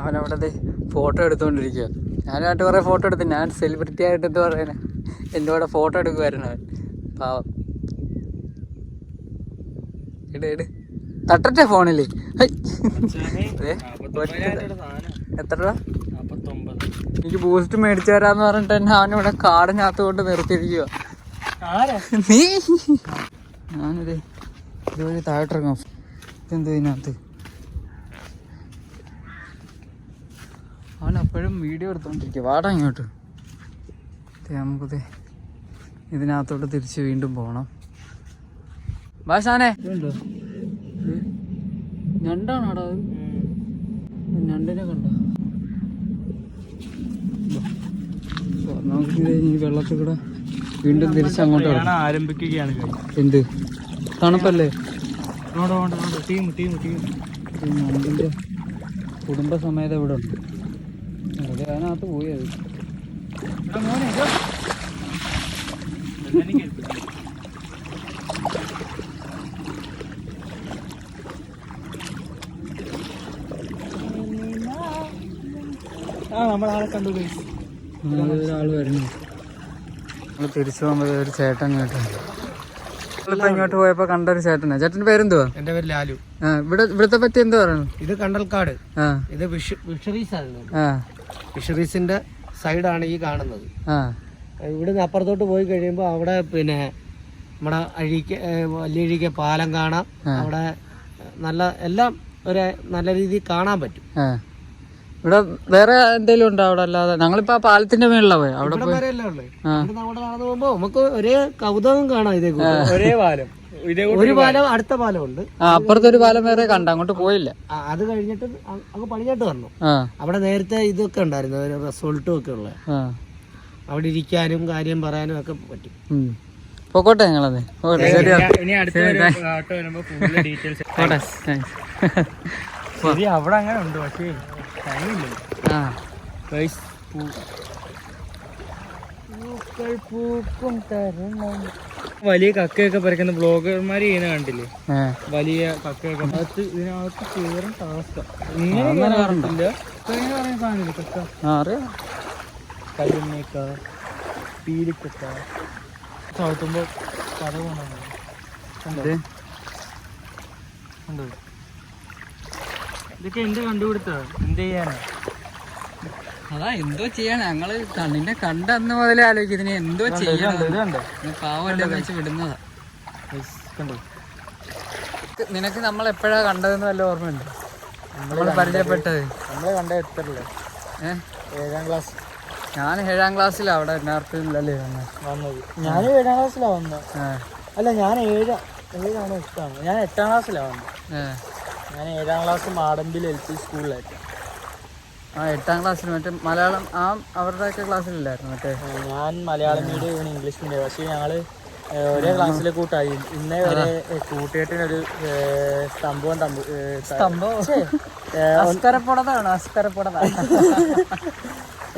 അവനവിടെ ഫോട്ടോ എടുത്തുകൊണ്ടിരിക്കുക. ഞാനായിട്ട് കുറേ ഫോട്ടോ എടുത്തു. ഞാൻ സെലിബ്രിറ്റി ആയിട്ട് എന്താ പറയുന്നത്, എൻ്റെ കൂടെ ഫോട്ടോ എടുക്കുമായിരുന്നു അവൻ. പാവം. ഇട് തട്ടട്ടെ ഫോണിൽ. എത്ര രൂപ? എനിക്ക് ബൂസ്റ്റ് മേടിച്ചു തരാന്ന് പറഞ്ഞിട്ട് തന്നെ അവനിവിടെ കാടിനകത്ത് കൊണ്ട് നിർത്തിയിരിക്കുക. നീ ഞാനിത് ഇതുവഴി താഴോട്ടിറങ്ങാം. ഇതെന്ത് ഇതിനകത്ത്? അവൻ എപ്പോഴും വീഡിയോ എടുത്തോണ്ടിരിക്കുക. വാടാ ഇങ്ങോട്ട്. നമുക്കത് ഇതിനകത്തോട്ട് തിരിച്ച് വീണ്ടും പോകണം. ഭാഷാനെ ഞണ്ടാണോടാ അത്? ഞണ്ടിനെ കണ്ടോ? നമുക്ക് ഈ വെള്ളത്തിൽ കൂടെ വീണ്ടും തിരിച്ച് അങ്ങോട്ട് ആരംഭിക്കുകയാണ്. എന്ത് തണുപ്പല്ലേ? ഞണ്ടിൻ്റെ കുടുംബസമേതം ഇവിടെ ഉണ്ട്. അതെ, അതിനകത്ത് പോയി അത്. നമ്മളാളെ കണ്ടു. ഒരാൾ വരുന്നു. നമ്മൾ തിരിച്ചു പോകുമ്പോൾ ഒരു ചേട്ടൻ കേട്ടോ. നമ്മളിപ്പോൾ ഇങ്ങോട്ട് പോയപ്പോൾ കണ്ടൊരു ചേട്ടനാ. ചേട്ടൻ്റെ പേരെന്തുവാ? എൻ്റെ പേര് ലാലു. ഇവിടത്തെ പറ്റി എന്താ പറയുന്നു? ഇത് കണ്ടൽക്കാട്. ഇത് ഫിഷറീസ് ആണ്. ഫിഷറീസിന്റെ സൈഡാണ് ഈ കാണുന്നത്. ഇവിടുന്ന് അപ്പുറത്തോട്ട് പോയി കഴിയുമ്പോൾ അവിടെ പിന്നെ നമ്മുടെ വലിയഴിക്ക പാലം കാണാം. അവിടെ നല്ല എല്ലാം ഒരു നല്ല രീതിയിൽ കാണാൻ പറ്റും. ഇവിടെ വേറെ എന്തെങ്കിലും ഉണ്ടോ അവിടെ? അല്ലാതെ ഞങ്ങളിപ്പോ ആ പാലത്തിന്റെ മേളിലാ പോയി. അവിടെ നടന്നു പോകുമ്പോ നമുക്ക് ഒരേ കൗതുകം കാണാം. ഇതേ ഒരേ പാലം, ഒരു പാലം അടുത്ത പാലമുണ്ട്. അപ്പുറത്തെ ഒരു പാലം വേറെ കണ്ട, അങ്ങോട്ട് പോയില്ല. അത് കഴിഞ്ഞിട്ട് അങ്ങ് പണിഞ്ഞിട്ട് വന്നു. അവിടെ നേരത്തെ ഇതൊക്കെ ഉണ്ടായിരുന്നു, ഒരു റിസോർട്ടും ഒക്കെ ഉള്ള. അവിടെ ഇരിക്കാനും കാര്യം പറയാനും ഒക്കെ പറ്റും. പോക്കോട്ടെ ഞങ്ങളത്. അവിടെ അങ്ങനെ ഉണ്ട്, പക്ഷേ വലിയ കക്കയൊക്കെ പറിക്കുന്ന ബ്ലോഗർമാര് ചെയ്യുന്ന കണ്ടില്ലേ? വലിയ കക്കയൊക്കെ ഇതിനകത്ത് കേറും ടാസ്കാ. കല്ലുമ്മേക്ക, പീലിക്കൊക്ക ചവിട്ടുമ്പോ കഥ കൊണ്ടോ. ഇതൊക്കെ എന്ത് കണ്ടുപിടുത്തോ? എന്ത് ചെയ്യാനാ? അതാ എന്തോ ചെയ്യാൻ ഞങ്ങള് കണ്ണിനെ കണ്ട അന്ന് മുതലേ ആലോചിക്കും ഇതിനെ എന്തോ ചെയ്യാൻ. പാവല്ലേ വെച്ച് വിടുന്നതാ. നിനക്ക് നമ്മൾ എപ്പോഴാ കണ്ടതെന്ന് വല്ല ഓർമ്മയുണ്ട്? നമ്മള് പരിചയപ്പെട്ടത് നമ്മളെ കണ്ട എത്രല്ലേ? 7ാം ക്ലാസ്. ഞാൻ 7ാം ക്ലാസ്സിലാ അവിടെ നാർത്തിലല്ലേ വന്നത്. ഞാൻ 7ാം ക്ലാസ്സിലാ വന്നത്. അല്ല, ഞാൻ 7ആണോ 8ആണോ? ഞാൻ 8ാം ക്ലാസ്സിലാ വന്നത്. ഞാൻ 7ാം ക്ലാസ് മാടമ്പിൽ LP സ്കൂളിലായിട്ട്. 8ാം ക്ലാസ്സിൽ മറ്റേ മലയാളം അവരുടെയൊക്കെ ക്ലാസ്സിലില്ലായിരുന്നു മറ്റേ? ഞാൻ മലയാളം മീഡിയം, ഇവന് ഇംഗ്ലീഷ് മീഡിയം. പക്ഷേ ഞങ്ങള് ഒരേ ക്ലാസ്സിലെ കൂട്ടായി. ഇന്നേ വരെ കൂട്ടുകെട്ടിനൊരു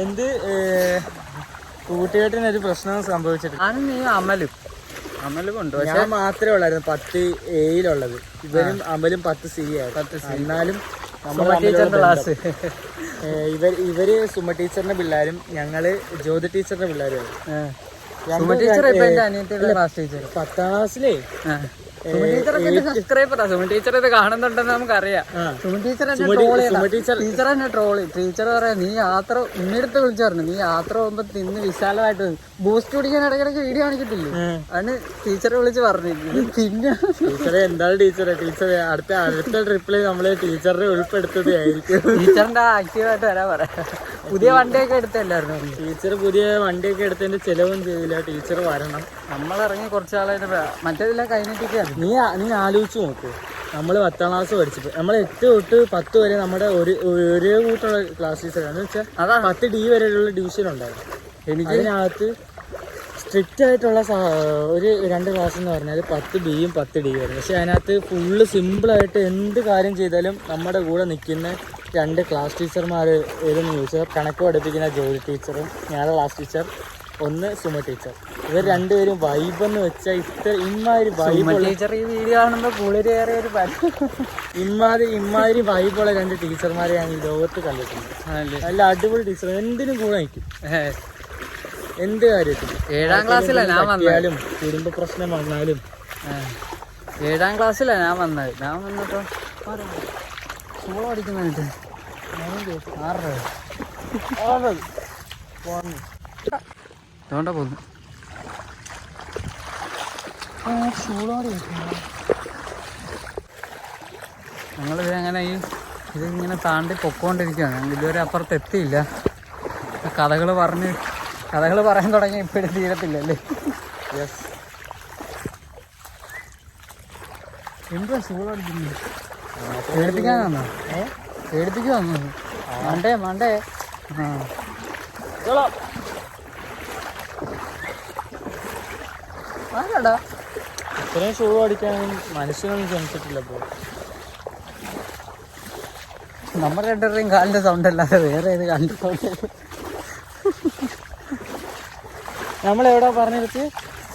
എന്ത് കൂട്ടുകെട്ടിനൊരു പ്രശ്നം സംഭവിച്ചിട്ട് ഞാനും നീ അമലും ഉണ്ട്. ഞാൻ മാത്രമേ ഉള്ളായിരുന്നു 10A ഇവരും അമലും 10C ആയിരുന്നു. എന്നാലും ക്ലാസ് ഇവര് സുമ ടീച്ചറിന്റെ പിള്ളേരും ഞങ്ങള് ജ്യോതി ടീച്ചറിന്റെ പിള്ളേരും. സുമ ടീച്ചർ ഇപ്പൊ എന്റെ അനിയത്തിയുടെ ക്ലാസ് ടീച്ചർ 10ാം ക്ലാസ്സിലേ. സുമ ടീച്ചറെ സുമ ടീച്ചർ ഇത് കാണുന്നുണ്ടെന്ന് നമുക്കറിയാം. സുമ ടീച്ചർ എന്നെ ട്രോളി. ടീച്ചർ പറയാ, നീ യാത്ര ഉണ്ണിയെടുത്ത് വിളിച്ചു പറഞ്ഞു, നീ യാത്ര പോകുമ്പോ തിന്ന് വിശാലമായിട്ട് ബൂസ്റ്റ് കുടിക്കാൻ ഇടയ്ക്കിടയ്ക്ക് വീഡിയോ കാണിക്കത്തില്ലേ? അതിന് ടീച്ചറെ വിളിച്ച് പറഞ്ഞു. പിന്നെ ടീച്ചറെ എന്താണ് ടീച്ചറെ അടുത്ത ട്രിപ്പില് നമ്മള് ടീച്ചറിനെ ഉൾപ്പെടുത്തത് ആയിരിക്കും. ടീച്ചറിന്റെ ആക്റ്റീവായിട്ട് വരാൻ പറയാം. പുതിയ വണ്ടിയൊക്കെ എടുത്തല്ലായിരുന്നു ടീച്ചർ? പുതിയ വണ്ടിയൊക്കെ എടുത്തതിന്റെ ചെലവും ചെയ്തില്ല. ടീച്ചർ വരണം. നമ്മളിറങ്ങി കുറച്ച് ആളായിട്ട് മറ്റേതില്ല കൈനറ്റിക്കാണ്. നീ ആലോചിച്ച് നോക്ക്. നമ്മൾ 10ാം ക്ലാസ് പഠിച്ചപ്പോൾ നമ്മൾ 8 തൊട്ട് 10 വരെ നമ്മുടെ ഒരേ കൂട്ടുള്ള ക്ലാസ് ടീച്ചറാണ്. എന്ന് വെച്ചാൽ 10D വരെയുള്ള ഡിവിഷൻ ഉണ്ടായിരുന്നു. അതിനകത്ത് സ്ട്രിക്റ്റ് ആയിട്ടുള്ള ഒരു 2 ക്ലാസ് എന്ന് പറഞ്ഞാൽ 10Bയും 10D വരും. പക്ഷെ അതിനകത്ത് ഫുള്ള് സിമ്പിളായിട്ട് എന്ത് കാര്യം ചെയ്താലും നമ്മുടെ കൂടെ നിൽക്കുന്ന 2 ക്ലാസ് ടീച്ചർമാർ ഏതെന്ന് ചോദിച്ചാൽ കണക്ക് പഠിപ്പിക്കുന്ന ജോലി ടീച്ചറും ഞങ്ങളുടെ ക്ലാസ് ടീച്ചർ ഒന്ന് സുമ ടീച്ചർ. ഇവർ രണ്ടുപേരും വൈബ് എന്ന് വെച്ചാൽ ഇമ്മാതിരി വൈബ് ടീച്ചർ ഈ വീഡിയോ കാണുമ്പോൾ പുള്ളിയേറെ ഒരു ഇമ്മാതിരി വൈബുള്ള രണ്ട് ടീച്ചർമാരെ ഞാൻ ഈ ലോകത്ത് കണ്ടിട്ടുണ്ട്. നല്ല അടിപൊളി ടീച്ചർ, എന്തിനും കൂടെ നിൽക്കും, എന്ത് കാര്യത്തിലും. 7ാം ക്ലാസ്സിലാണ് ഞാൻ വന്നാലും കുടുംബ പ്രശ്നം വന്നാലും. 7ാം ക്ലാസ്സിലാണ് ഞാൻ വന്നത്. ഞാൻ വന്നപ്പോ സ്കൂൾ പഠിക്കുന്നിട്ട് അതുകൊണ്ടാ പോന്നു. ഞങ്ങളിത് അങ്ങനെ ഇതിങ്ങനെ താണ്ടി പൊക്കോണ്ടിരിക്കുകയാണ്. ഞങ്ങൾ ഇതുവരെ അപ്പുറത്ത് എത്തിയില്ല. കഥകൾ പറയാൻ തുടങ്ങി ഇപ്പോഴും തീരത്തില്ലല്ലേ. എന്താ ചൂടടിക്കുന്നത്? പേടിപ്പിക്കാനാണോ? പേടിപ്പിക്കുവാന്നോ? മണ്ടേ ആടാ ഇത്രയും ഷൂ അടിക്കാൻ മനുഷ്യനൊന്നും ശ്രമിച്ചിട്ടില്ല. ഇപ്പോൾ നമ്മുടെ രണ്ടുപേരുടെയും കാലിന്റെ സൗണ്ട് അല്ലാതെ വേറെ ഏത് കാലിന്റെ സൗണ്ട്? നമ്മളെവിടാ പറഞ്ഞിരുത്തി?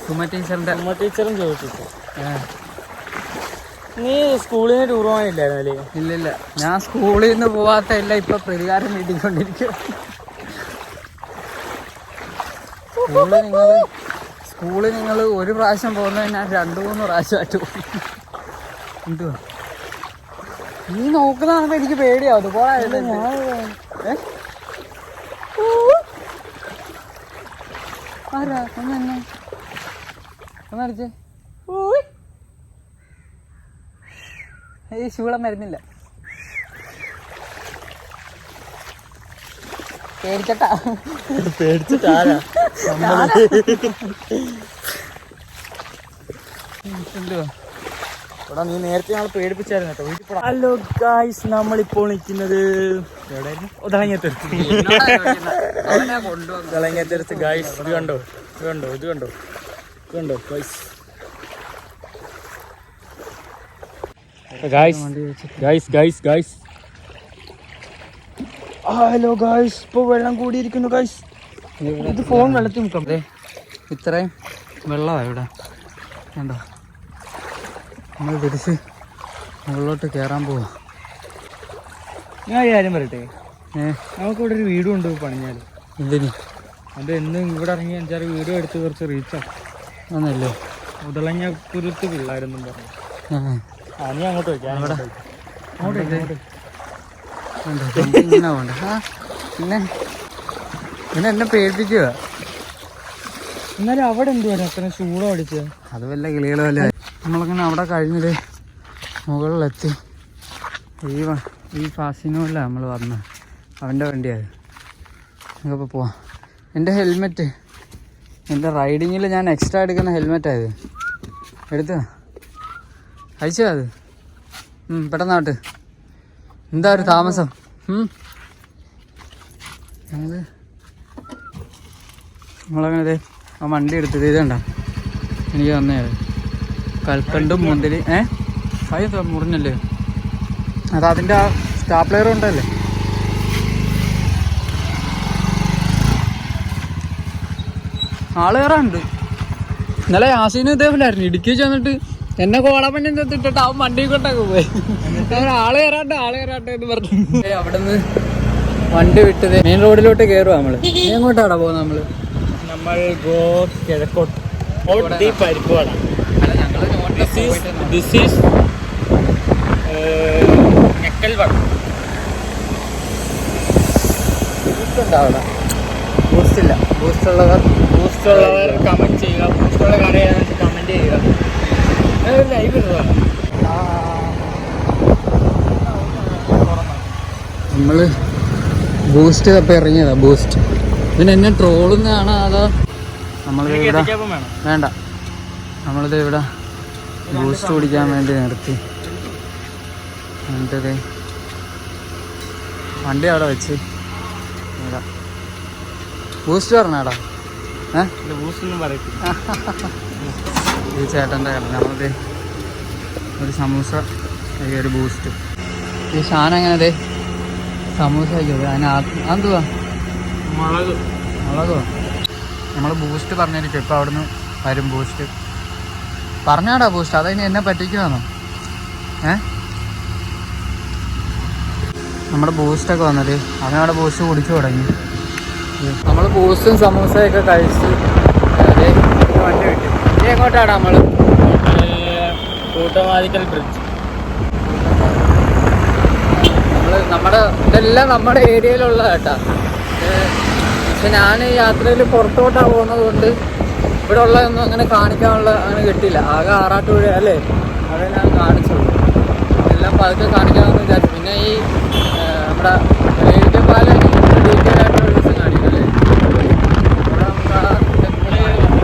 സുമ ടീച്ചറും ചോദിച്ചിട്ട്. നീ സ്കൂളിൽ നിന്ന് ടൂർ പോകാനില്ലായിരുന്നല്ലേ? ഇല്ലില്ല, ഞാൻ സ്കൂളിൽ നിന്ന് പോവാത്ത എല്ലാം ഇപ്പൊ പ്രതികാരം നീട്ടിക്കൊണ്ടിരിക്കും. സ്കൂളിൽ നിങ്ങൾ ഒരു പ്രാവശ്യം പോകുന്നത് ഞാൻ 2-3 പ്രാവശ്യമായിട്ട് പോകും. എന്തുവാ നീ നോക്കുന്നതാകുമ്പോ എനിക്ക് പേടിയാവും. അതുപോലെ ആരാ ഒന്നടിച്ചേ. ഈ ശൂളം വരുന്നില്ല, പേടിച്ചിട്ടാ. എടാ നീ നേരത്തെ ഞങ്ങൾ പേടിപ്പിച്ചായിരുന്നു കേട്ടോ. ഹലോ ഗായ്സ്, നമ്മളിപ്പോൾ നിൽക്കുന്നത് എവിടെയായിരുന്നു? തിളങ്ങിയത്തരത്ത് ഗായ്സ്. ഇത് കണ്ടോ ഗായ്സ്. ഹലോ ഗായ്സ്, ഇപ്പോൾ വെള്ളം കൂടിയിരിക്കുന്നു ഗായ്സ്. ഇത് ഫോൺ വെള്ളത്തിൽ മുക്കാം. ഇത്രയും വെള്ളമാണ് ഇവിടെ കണ്ടോ. നമ്മൾ തിരിച്ച് മുകളിലോട്ട് കയറാൻ പോവാ. ഞാൻ ഈ കാര്യം പറയട്ടെ, നമുക്കിവിടെ ഒരു വീടും ഉണ്ട് പണിഞ്ഞാൽ. എന്തിന്? അത് എന്നും ഇവിടെ ഇറങ്ങി 5-6 വീഡിയോ എടുത്ത് കുറച്ച് റീച്ചാണ് ആണല്ലേ. മുതലങ്ങ കുരുത്ത് പിള്ളേരെന്നും പറഞ്ഞു. നീ അങ്ങോട്ട് വയ്ക്കാം. ഇങ്ങനെ പോണ്ട. പിന്നെ എന്നെ പേടിപ്പിക്കുക. എന്നാലും അവിടെ എന്തുവാണ് അത്ര ചൂടോ അടിച്ചത്? അത് വല്ല കിളികളോ അല്ലേ. നമ്മളങ്ങനെ അവിടെ കഴിഞ്ഞത് മുകളിലെത്തി. ഈ ഫാസിനുമല്ല നമ്മൾ വന്നത്, അവൻ്റെ വണ്ടിയത്. നമുക്കപ്പോൾ പോവാം. എൻ്റെ ഹെൽമെറ്റ്, എൻ്റെ റൈഡിങ്ങിൽ ഞാൻ എക്സ്ട്രാ എടുക്കുന്ന ഹെൽമെറ്റായത്. എടുത്തോ, അയച്ചോ അത്. പെട്ടെന്നാട്ട്. എന്താ ഒരു താമസം? നമ്മളങ്ങനെ ആ വണ്ടി എടുത്തത് ഇതണ്ട എനിക്ക് തന്നേ. കൽക്കണ്ടും മുന്തിരി കൈ മുറിഞ്ഞല്ലേ. അത് അതിൻ്റെ ആ സ്റ്റാപ്ലെയർ ഉണ്ടല്ലേ. ആള് കയറാനുണ്ട്. ഇന്നലെ യാസീനും ഇതേപോലായിരുന്നു. ഇടുക്കി ചെന്നിട്ട് എന്നെ കോളപ്പണ്ണി ഇട്ടിട്ട് അവൻ വണ്ടി കൊണ്ടൊക്കെ പോയി. ആള് കയറാണ്ട് എന്ന് പറഞ്ഞു. അവിടെ നിന്ന് വണ്ടി വിട്ടത് മെയിൻ റോഡിലോട്ട് കയറുക. നമ്മള് എങ്ങോട്ടാടാ പോകുന്നത്? നമ്മൾ കിഴക്കോട്ട്. ബൂസ്റ്റുള്ളവർ കമന്റ് ചെയ്യുക. ബൂസ്റ്റുള്ള കട ഏതാണെന്ന് കമന്റ് ചെയ്യുക. ലൈവ് ഇടുന്നതാണ്. നമ്മള് ബൂസ്റ്റ് തപ്പി ഇറങ്ങിയതാ. ബൂസ്റ്റ് പിന്നെ എന്നെ ട്രോളുന്നതാണ്. അതോ നമ്മളിത് ഇവിടെ വേണ്ട, നമ്മളിത് ഇവിടെ ബൂസ്റ്റ് കുടിക്കാൻ വേണ്ടി നിർത്തി. എന്നിട്ടത് വണ്ടി അവിടെ വെച്ച് ബൂസ്റ്റ് പറഞ്ഞാടാ. ബൂസ്റ്റൊന്നും പറയത്തില്ല. ഈ ചേട്ടൻ്റെ കട. നമ്മളിത് ഒരു സമൂസ, ഒരു ബൂസ്റ്റ്. ഈ ഷാൻ എങ്ങനെ സമൂസ വയ്ക്കും. അതിന് അതെന്തുവാ? മുളകോ? നമ്മൾ ബൂസ്റ്റ് പറഞ്ഞിരിക്കും. ഇപ്പം അവിടുന്ന് വരും ബൂസ്റ്റ്. പറഞ്ഞാടാ ബൂസ്റ്റ്, അതിന് എന്നെ പറ്റിക്കുവാന്നോ? നമ്മുടെ ബൂസ്റ്റൊക്കെ വന്നത് അവനവിടെ ബൂസ്റ്റ് കുടിച്ചു തുടങ്ങി. നമ്മൾ ബൂസ്റ്റും സമൂസയൊക്കെ കഴിച്ച് വണ്ടി കിട്ടി. ഇനി എങ്ങോട്ടാണ് നമ്മൾ? കൂട്ടവാദിക്കൽ ബ്രിഡ്ജ്. ഇതെല്ലാം നമ്മുടെ ഏരിയയിലുള്ള കേട്ടാ. പക്ഷെ ഞാൻ യാത്രയിൽ പുറത്തോട്ടാണ് പോകുന്നത് കൊണ്ട് ഇവിടെ ഉള്ളതൊന്നും അങ്ങനെ കാണിക്കാനുള്ള അങ്ങനെ കിട്ടിയില്ല. ആകെ ആറാട്ടുപുഴ അല്ലേ, അതേ ഞാൻ കാണിച്ചുള്ളൂ. എല്ലാം പതുക്കെ കാണിക്കാമെന്ന് വിചാരിച്ചു. പിന്നെ ഈ നമ്മുടെ റെയിൽവേ പാലം ഡീറ്റെയിൽ ആയിട്ടുള്ള ഒരു ദിവസം കാണിക്കും അല്ലേ.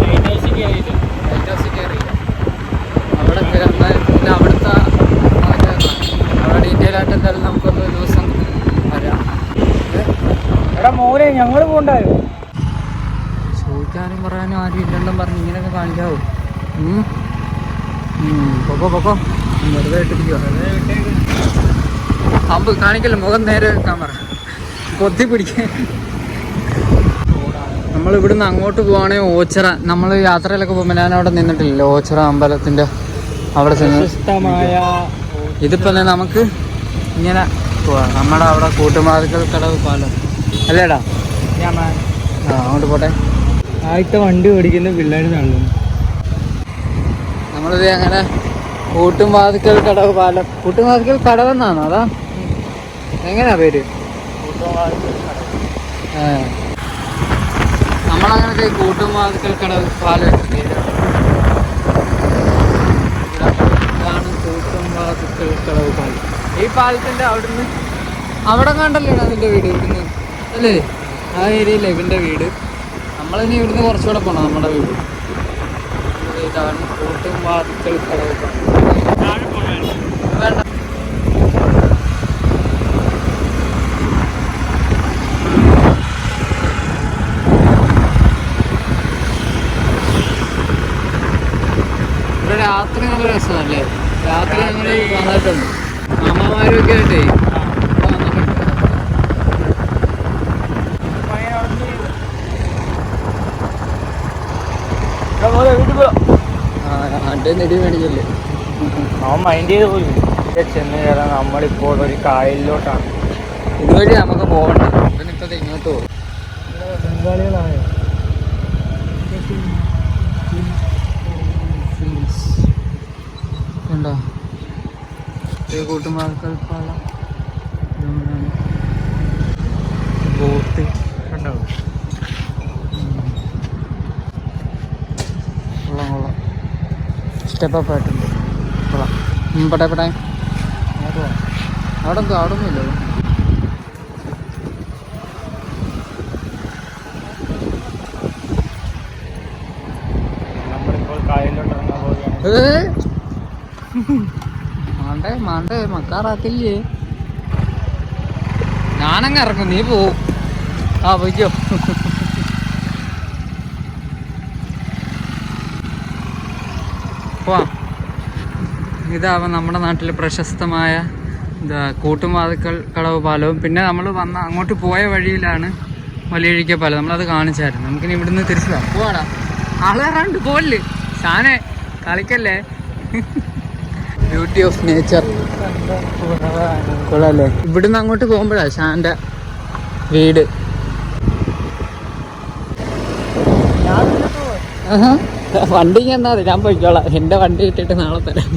ലൈറ്റ് ഹൗസിൽ കയറിയില്ല. അവിടെ കയറുന്ന പിന്നെ അവിടുത്തെ അവിടെ ഡീറ്റെയിൽ ആയിട്ട് എന്തായാലും നമുക്കൊരു ദിവസം വരാം. എടാ മോനെ ഞങ്ങൾ പോകണ്ടായോ? ചോദിക്കാനും പറയാനും ആരും ഇല്ലെന്നും പറഞ്ഞ് ഇങ്ങനെയൊക്കെ കാണിക്കാവോ? പൊക്കോ വെറുതെ ഇട്ടിരിക്കുക. അമ്പ് കാണിക്കല്ലോ, മുഖം നേരെ വെക്കാൻ പറ, കൊത്തി പിടിക്കാൻ. നമ്മളിവിടുന്ന് അങ്ങോട്ട് പോവുകയാണെങ്കിൽ ഓച്ചിറ, നമ്മൾ യാത്രയിലൊക്കെ പോകുമ്പോൾ ഞാൻ അവിടെ നിന്നിട്ടില്ലല്ലോ, ഓച്ചിറ അമ്പലത്തിൻ്റെ അവിടെ ചെന്ന്. ഇതിപ്പോൾ നമുക്ക് ഇങ്ങനെ പോവാം. നമ്മുടെ അവിടെ കൂട്ടുമാർക്കൽ കടവ് പാലം അല്ലേടാ? അങ്ങോട്ട് പോട്ടെ. ആദ്യത്തെ വണ്ടി ഓടിക്കുന്ന പിള്ളേർ കാണുന്നു. നമ്മളിത് അങ്ങനെ കൂട്ടുമാർക്കൽ കടവ് പാലം, കൂട്ടുമാർക്കൽ കടവെന്നാണോ അതാ എങ്ങനെയാ പേര്? നമ്മളങ്ങനെ കൂട്ടുമാർക്കൽ കടവ് പാലം പേര്. ഇതാണ് കൂട്ടുമാർക്കൽ കടവ് പാലം. ഈ പാലത്തിൻ്റെ അവിടുന്ന് അവിടെ കണ്ടല്ലേ അതിൻ്റെ വീട് ഇവിടുന്ന് അല്ലേ? ആ ഏരിയയിലെ ഇവൻ്റെ വീട്. നമ്മളിനി ഇവിടുന്ന് കുറച്ചുകൂടെ പോകണം നമ്മുടെ വീട്. ഇതാണ് കൂട്ടുമാർക്കൽ കടവ് പാലം. വേണ്ട, ഇവിടെ രാത്രി നല്ല രസമല്ലേ? രാത്രി ഞങ്ങൾ വന്നിട്ടുണ്ട് അമ്മമാരൊക്കെ ആയിട്ടേ. നെടി മേടിക്കല്ലേ അവൻ മൈൻഡ് ചെയ്ത് പോയി. ചെന്ന് കയറാൻ നമ്മളിപ്പോൾ ഒരു കായലിലോട്ടാണ്. ഇതുവഴി നമുക്ക് പോകണ്ട. ഇവനിപ്പോ ഇങ്ങോട്ട് പോകും. ബംഗാളികളായോ? കണ്ടോ കൂട്ടുമാർക്കൽ പാലം, ബോട്ട് കണ്ടോ? കൊള്ളാം. സ്റ്റെപ്പ് ആയിട്ടുണ്ട്. കൊള്ളാം. പെട്ടെ അവിടെ ഒന്നുമില്ലല്ലോ. നമ്മളിപ്പോൾ കായലിലോട്ട് ഇറങ്ങാൻ പോവുകയാണ്. മാണ്ടേ മക്കാറാക്കില്ലേ? ഞാനങ്ങ് ഇറങ്ങും, നീ പോവും. പോയിക്കോ. പോവാം. ഇതാവും നമ്മുടെ നാട്ടിൽ പ്രശസ്തമായ കൂട്ടുമാർക്കൽ കടവ് പാലവും. പിന്നെ നമ്മൾ അങ്ങോട്ട് പോയ വഴിയിലാണ് വലിയഴിക്ക പാലം. നമ്മളത് കാണിച്ചായിരുന്നു. നമുക്കിനി ഇവിടുന്ന് തിരിച്ചു പോവാടാ. ആളേറാണ്ട് പോവല്ലേ ഷാനെ, കളിക്കല്ലേ. ബ്യൂട്ടി ഓഫ് നേച്ചർ കൊള്ളാല്ലേ. ഇവിടുന്ന് അങ്ങോട്ട് പോകുമ്പോഴാ ഷാൻ്റെ വീട്. വണ്ടി എന്നാ മതി, ഞാൻ പോയിക്കോളാം. എൻ്റെ വണ്ടി ഇട്ടിട്ട് നാളെ തരാം.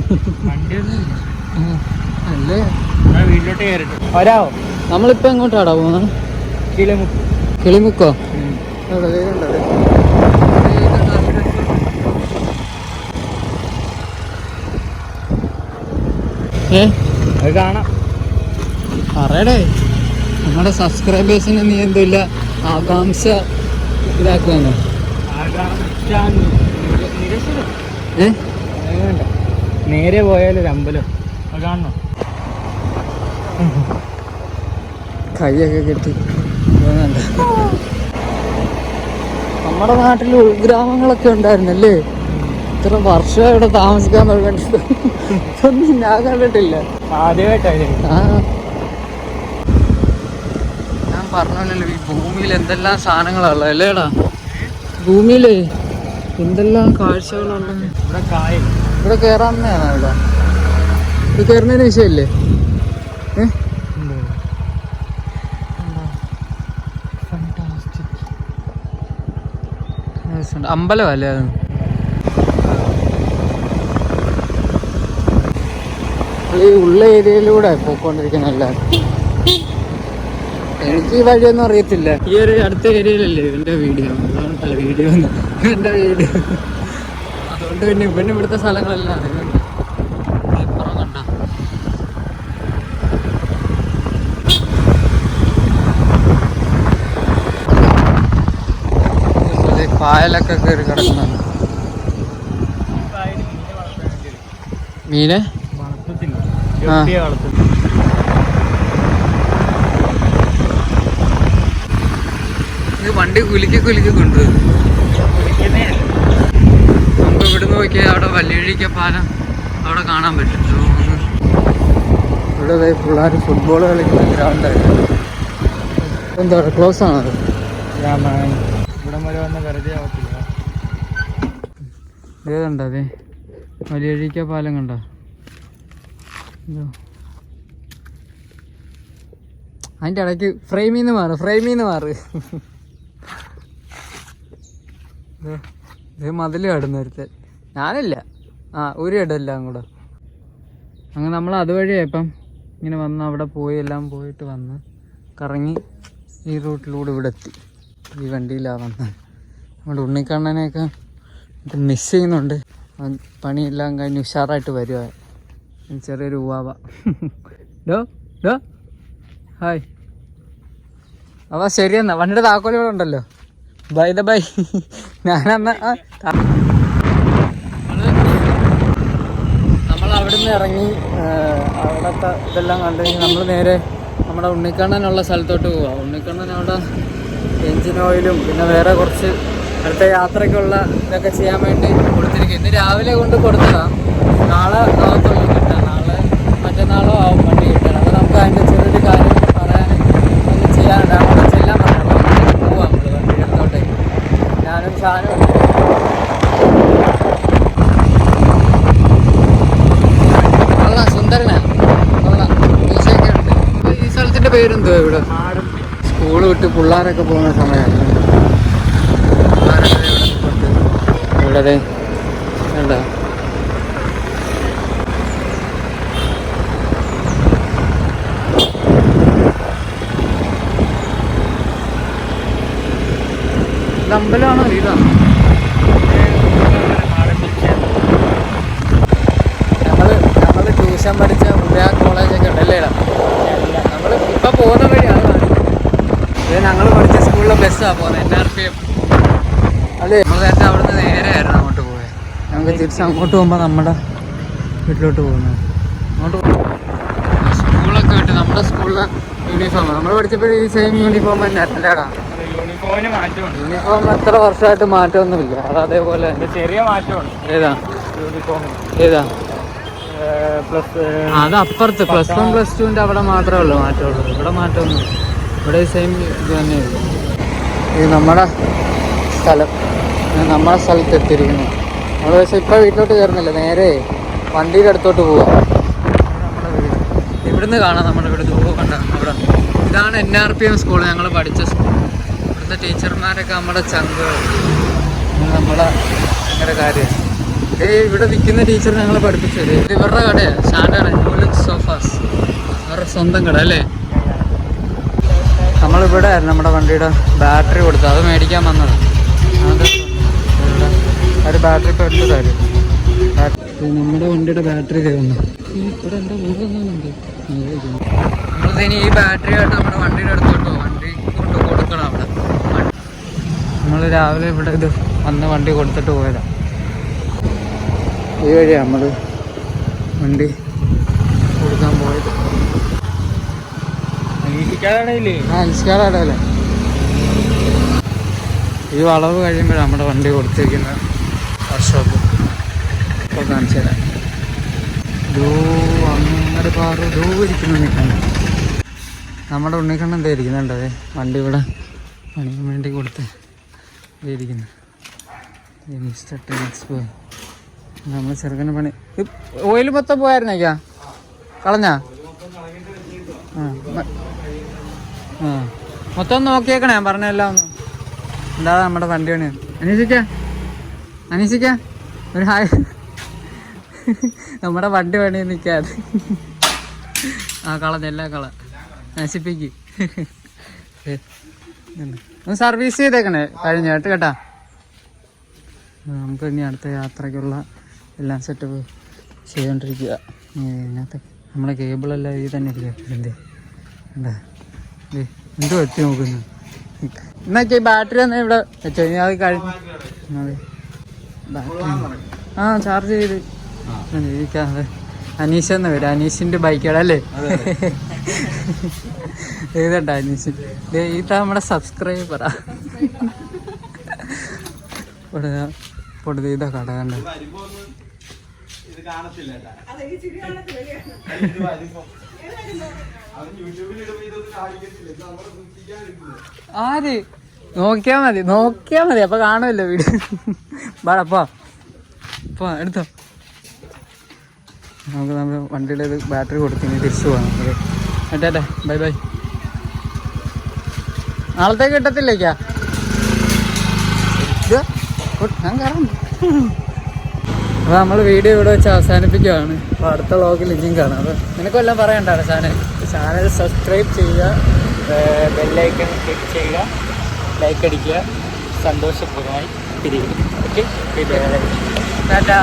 അല്ലേ വീട്ടിലോട്ട് കയറിട്ട് വരാമോ? നമ്മളിപ്പോൾ എങ്ങോട്ടാടാ പോകുന്നത്? കിളിമുക്കോ? അത് കാണാം. പറയടേ, നമ്മുടെ സബ്സ്ക്രൈബേഴ്സിന് നീ എന്തില്ല ആകാംക്ഷ ഇതാക്കുവാനോ? നേരെ പോയാലൊരു അമ്പലം കാണണം. കൈയൊക്കെ കെട്ടി നമ്മുടെ നാട്ടിൽ ഉൾഗ്രാമങ്ങളൊക്കെ ഉണ്ടായിരുന്നല്ലേ? ഇത്ര വർഷം ഇവിടെ താമസിക്കാൻ തുടങ്ങിയിട്ട് ഒന്നും ഞാൻ കണ്ടിട്ടില്ല. ആദ്യമായിട്ടായിരുന്നു. ഞാൻ പറഞ്ഞല്ലോ ഈ ഭൂമിയിൽ എന്തെല്ലാം സാധനങ്ങളുള്ളത് അല്ലേടാ? ഭൂമിയിലേ എന്തെല്ലാം കാഴ്ചകളുണ്ട്. ഇവിടെ കയറാവുന്നതാണ്. ഇവിടെ കയറുന്നതിന് വിഷയമില്ലേ? അമ്പലമല്ലേ അത്? ഈ ഉള്ള ഏരിയയിലൂടെ പോയിക്കൊണ്ടിരിക്കുന്നല്ല. എനിക്ക് ഈ വഴിയൊന്നും അറിയത്തില്ല. ഈ ഒരു അടുത്ത ഏരിയയിലല്ലേ ഇവന്റെ വീഡിയോ, അല്ല വീഡിയോ ഇവന്റെ വീഡിയോ. അതുകൊണ്ട് പിന്നെ ഇവന് ഇവിടുത്തെ സ്ഥലങ്ങളെല്ലാം അറിയുന്നുണ്ട്. കണ്ട പായലൊക്കെ കയറി കിടക്കുന്നതാണ്. മീനെ വണ്ടി കുലുക്കി കൊണ്ടുവരും. നമുക്ക് ഇവിടുന്ന് നോക്കിയാൽ അവിടെ വല്ലിഴിക്ക പാലം അവിടെ കാണാൻ പറ്റും. ഇവിടെ പിള്ളേർ ഫുട്ബോൾ കളിക്കുന്ന ഗ്രൗണ്ടായിരുന്നു. എന്താ ക്ലോസ് ആണത്? ഇവിടെ വരെ വന്ന് വെറുതെ ആവത്തില്ല. ഇതേതുണ്ടോ അതെ വലിയഴിക്ക പാലം കണ്ടോ? അതിൻ്റെ ഇടയ്ക്ക് ഫ്രെയിമിൽ നിന്ന് മാറ്. ഇത് മതിൽ കടന്നു വരുത്തെ ഞാനില്ല. ഒരു ഇടമെല്ലാം കൂടെ അങ്ങനെ നമ്മൾ അതുവഴിയായപ്പം ഇങ്ങനെ വന്ന് അവിടെ പോയി എല്ലാം പോയിട്ട് വന്ന് കറങ്ങി ഈ റൂട്ടിലൂടെ ഇവിടെ എത്തി. ഈ വണ്ടിയിലാണ് വന്നത്. നമ്മുടെ ഉണ്ണിക്കണ്ണനെയൊക്കെ മിസ് ചെയ്യുന്നുണ്ട്. പണിയെല്ലാം കഴിഞ്ഞ് ഉഷാറായിട്ട് വരുക. ചെറിയൊരു ഉവാവ. ഡോ ഹായ്. അപ്പോൾ ശരിയെന്നാ, വണ്ടിയുടെ താക്കോലുകൾ ഉണ്ടല്ലോ. By the by. ഞാനന്ന് നമ്മൾ അവിടുന്ന് ഇറങ്ങി അവിടുത്തെ ഇതെല്ലാം കണ്ടു കഴിഞ്ഞ് നമ്മൾ നേരെ നമ്മുടെ ഉണ്ണിക്കണ്ണനുള്ള സ്ഥലത്തോട്ട് പോവാം. ഉണ്ണിക്കണ്ണൻ അവിടെ എൻജിൻ ഓയിലും പിന്നെ വേറെ കുറച്ച് അടുത്ത യാത്രയ്ക്കുള്ള ഇതൊക്കെ ചെയ്യാൻ വേണ്ടി കൊടുത്തിരിക്കും. ഇന്ന് രാവിലെ കൊണ്ട് കൊടുത്തതാണ്. നാളെ ആകത്തുള്ളൂ കിട്ടാൻ. നാളെ മറ്റന്നാളോ ആവും വണ്ടി കിട്ടാൻ. അപ്പോൾ നമുക്ക് അതിൻ്റെ ചെറിയൊരു കാര്യം പറയാൻ ഒന്ന് ചെയ്യാനുണ്ട്. അവിടെ ചെല്ലാൻ പറഞ്ഞു. പോവാം നമ്മൾ വണ്ടി എടുത്തോട്ടെ. ഞാനും ഷാനും കൊള്ളാം, സുന്ദരനാണ്, കൊള്ളാം, മീശയൊക്കെ ഉണ്ട്. ഈ സ്ഥലത്തിൻ്റെ പേരെന്തോ? ഇവിടെ സ്കൂൾ വിട്ട് പിള്ളേരൊക്കെ പോകുന്ന സമയമാണ്. ഇവിടെ എന്താ ഇത് അമ്പലമാണോ? ഇതാണ് ഞങ്ങൾ ട്യൂഷൻ പഠിച്ച ഉദയ കോളേജൊക്കെ ഉണ്ടല്ലേ? നമ്മൾ ഇപ്പം പോകുന്ന വഴിയാണ് കാണിക്കുന്നത്. ഞങ്ങൾ പഠിച്ച സ്കൂളിലെ ബസ്സാണ് പോകുന്നത്, NRPM. അതെ, നമ്മൾ നേരത്തെ അവിടുന്ന് നേരെയായിരുന്നു അങ്ങോട്ട് പോയത്. ഞങ്ങൾക്ക് തിരിച്ച് അങ്ങോട്ട് പോകുമ്പോൾ നമ്മുടെ വീട്ടിലോട്ട് പോകുന്നത്. അങ്ങോട്ട് സ്കൂളൊക്കെ വിട്ട് നമ്മുടെ സ്കൂളിലെ യൂണിഫോം നമ്മൾ പഠിച്ചപ്പോൾ ഈ സെയിം യൂണിഫോം തന്നെ അല്ലേടാ? യൂണിഫോം എത്ര വർഷമായിട്ട് മാറ്റമൊന്നുമില്ല. അത് അതേപോലെ ചെറിയ മാറ്റമുണ്ട്. ഏതാ അത് അപ്പുറത്ത് +1 +2 അവിടെ മാത്രമേ ഉള്ളൂ മാറ്റമുള്ളൂ. ഇവിടെ മാറ്റമൊന്നും. ഇവിടെ സെയിം ഇത് തന്നെയുള്ളൂ. ഇത് നമ്മുടെ സ്ഥലം, നമ്മളെ സ്ഥലത്ത് എത്തിയിരിക്കുന്നു. നമ്മൾ പക്ഷേ ഇപ്പോൾ വീട്ടിലോട്ട് കയറുന്നില്ല, നേരെ വണ്ടിയുടെ അടുത്തോട്ട് പോവാം. നമ്മുടെ വീട് ഇവിടുന്ന് കാണാം. നമ്മുടെ ഇവിടെ കണ്ട അവിടെ ഇതാണ് NRPM സ്കൂൾ, ഞങ്ങൾ പഠിച്ച സ്കൂൾ. ഇവിടുത്തെ ടീച്ചർമാരൊക്കെ നമ്മുടെ ചങ്കുകൾ, നമ്മുടെ ഭയങ്കര കാര്യം. ഇവിടെ നിൽക്കുന്ന ടീച്ചർ ഞങ്ങളെ പഠിപ്പിച്ചത്. ഇത് ഇവരുടെ കടയാണ്, ഷാൻഡാണ്, ന്യൂലുക്സ് സോഫാസ്, അവരുടെ സ്വന്തം കട അല്ലേ? നമ്മളിവിടെ ആയിരുന്നു നമ്മുടെ വണ്ടിയുടെ ബാറ്ററി കൊടുത്തത്, അത് മേടിക്കാൻ വന്നത്. അത് ഒരു ബാറ്ററി ഇപ്പോൾ എടുത്ത കാര്യം. നമ്മുടെ വണ്ടിയുടെ ബാറ്ററി കയറുന്നു. ഇവിടെ എന്താ വീടുന്നുണ്ട്. നമ്മളിനി ഈ ബാറ്ററി ആയിട്ട് നമ്മുടെ വണ്ടിയുടെ അടുത്തോട്ട് പോകും. വണ്ടി കൊണ്ട് കൊടുക്കണം അവിടെ. നമ്മൾ രാവിലെ ഇവിടെ ഇത് വന്ന് വണ്ടി കൊടുത്തിട്ട് പോയതാണ്. ഈ വഴിയാണ് നമ്മൾ വണ്ടി കൊടുക്കാൻ പോയത്. അല്ലേ? ഈ വളവ് കഴിയുമ്പോഴാണ് നമ്മുടെ വണ്ടി കൊടുത്തിരിക്കുന്ന വർക്ക്ഷോപ്പ്. ഇപ്പോൾ കാണിച്ചു തരാം. അങ്ങോട്ട് പാറു ഇരിക്കുന്നു നിൽക്കണം. നമ്മുടെ ഉണ്ണിക്കണ്ണൻ എന്താ ഇരിക്കുന്നുണ്ട്. അതെ, വണ്ടി ഇവിടെ പണിയാൻ വേണ്ടി കൊടുത്ത് ഇരിക്കുന്നു. മിസ്റ്റർ ടെക്സ് ബോയ് നമ്മൾ ചെറുക്കനെ പണി ഓയിൽ മൊത്തം പോയായിരുന്നേക്കാ കളഞ്ഞാ ആ മൊത്തം നോക്കിയേക്കണേ ഞാൻ പറഞ്ഞെല്ലാം ഒന്ന് എന്താ നമ്മുടെ വണ്ടി പണി അനീഷിക്ക ഒരു ഹായ് നമ്മുടെ വണ്ടി പണി നിൽക്കാതെ കളഞ്ഞെല്ലാം നശിപ്പിക്ക് ഒന്ന് സർവീസ് ചെയ്തേക്കണേ കഴിഞ്ഞായിട്ട് കേട്ടാ നമുക്ക് ഇനി അടുത്ത യാത്രയ്ക്കുള്ള എല്ലാം സെറ്റപ്പ് ചെയ്തുകൊണ്ടിരിക്കുക ഇതിനകത്ത് നമ്മുടെ കേബിളെല്ലാം ഇതിൽ തന്നെ ഇരിക്കുക എന്താ എന്തോ എത്തി നോക്കുന്നു എന്നൊക്കെ ബാറ്ററി ഒന്നും ഇവിടെ വെച്ചോ ഇനി അത് കഴിഞ്ഞു അതെ ബാറ്ററി ചാർജ് ചെയ്ത് ഇരിക്കാതെ അനീഷ് എന്ന് വരും അനീഷിൻ്റെ ബൈക്കാണല്ലേ ഏതണ്ട അനീഷ് ഇതാ നമ്മുടെ സബ്സ്ക്രൈബറാ ഇതാ കട കണ്ട ആര് നോക്കിയാ മതി അപ്പൊ കാണുമല്ലോ വീട് വാടപ്പാ എടുത്തോ നമുക്ക് നമ്മുടെ വണ്ടിയുടെ ബാറ്ററി കൊടുത്തിന് തിരിച്ചു പോകാം കേട്ടേട്ടെ ബൈ നാളത്തേക്ക് കിട്ടത്തില്ലേക്കാ ഞാൻ കയറാം അപ്പോൾ നമ്മൾ വീഡിയോ ഇവിടെ വെച്ച് അവസാനിപ്പിക്കുകയാണ്. അപ്പോൾ അടുത്ത വ്ളോഗിൽ ഇനിയും കാണാം. അപ്പോൾ നിനക്കെല്ലാം പറയണ്ടാണ് ചാനൽ സബ്സ്ക്രൈബ് ചെയ്യുക, ബെല്ലൈക്കൺ ക്ലിക്ക് ചെയ്യുക, ലൈക്ക് അടിക്കുക, സന്തോഷപൂർവ്വമായി പിരിയുക. ഓക്കെ, ടാറ്റാ.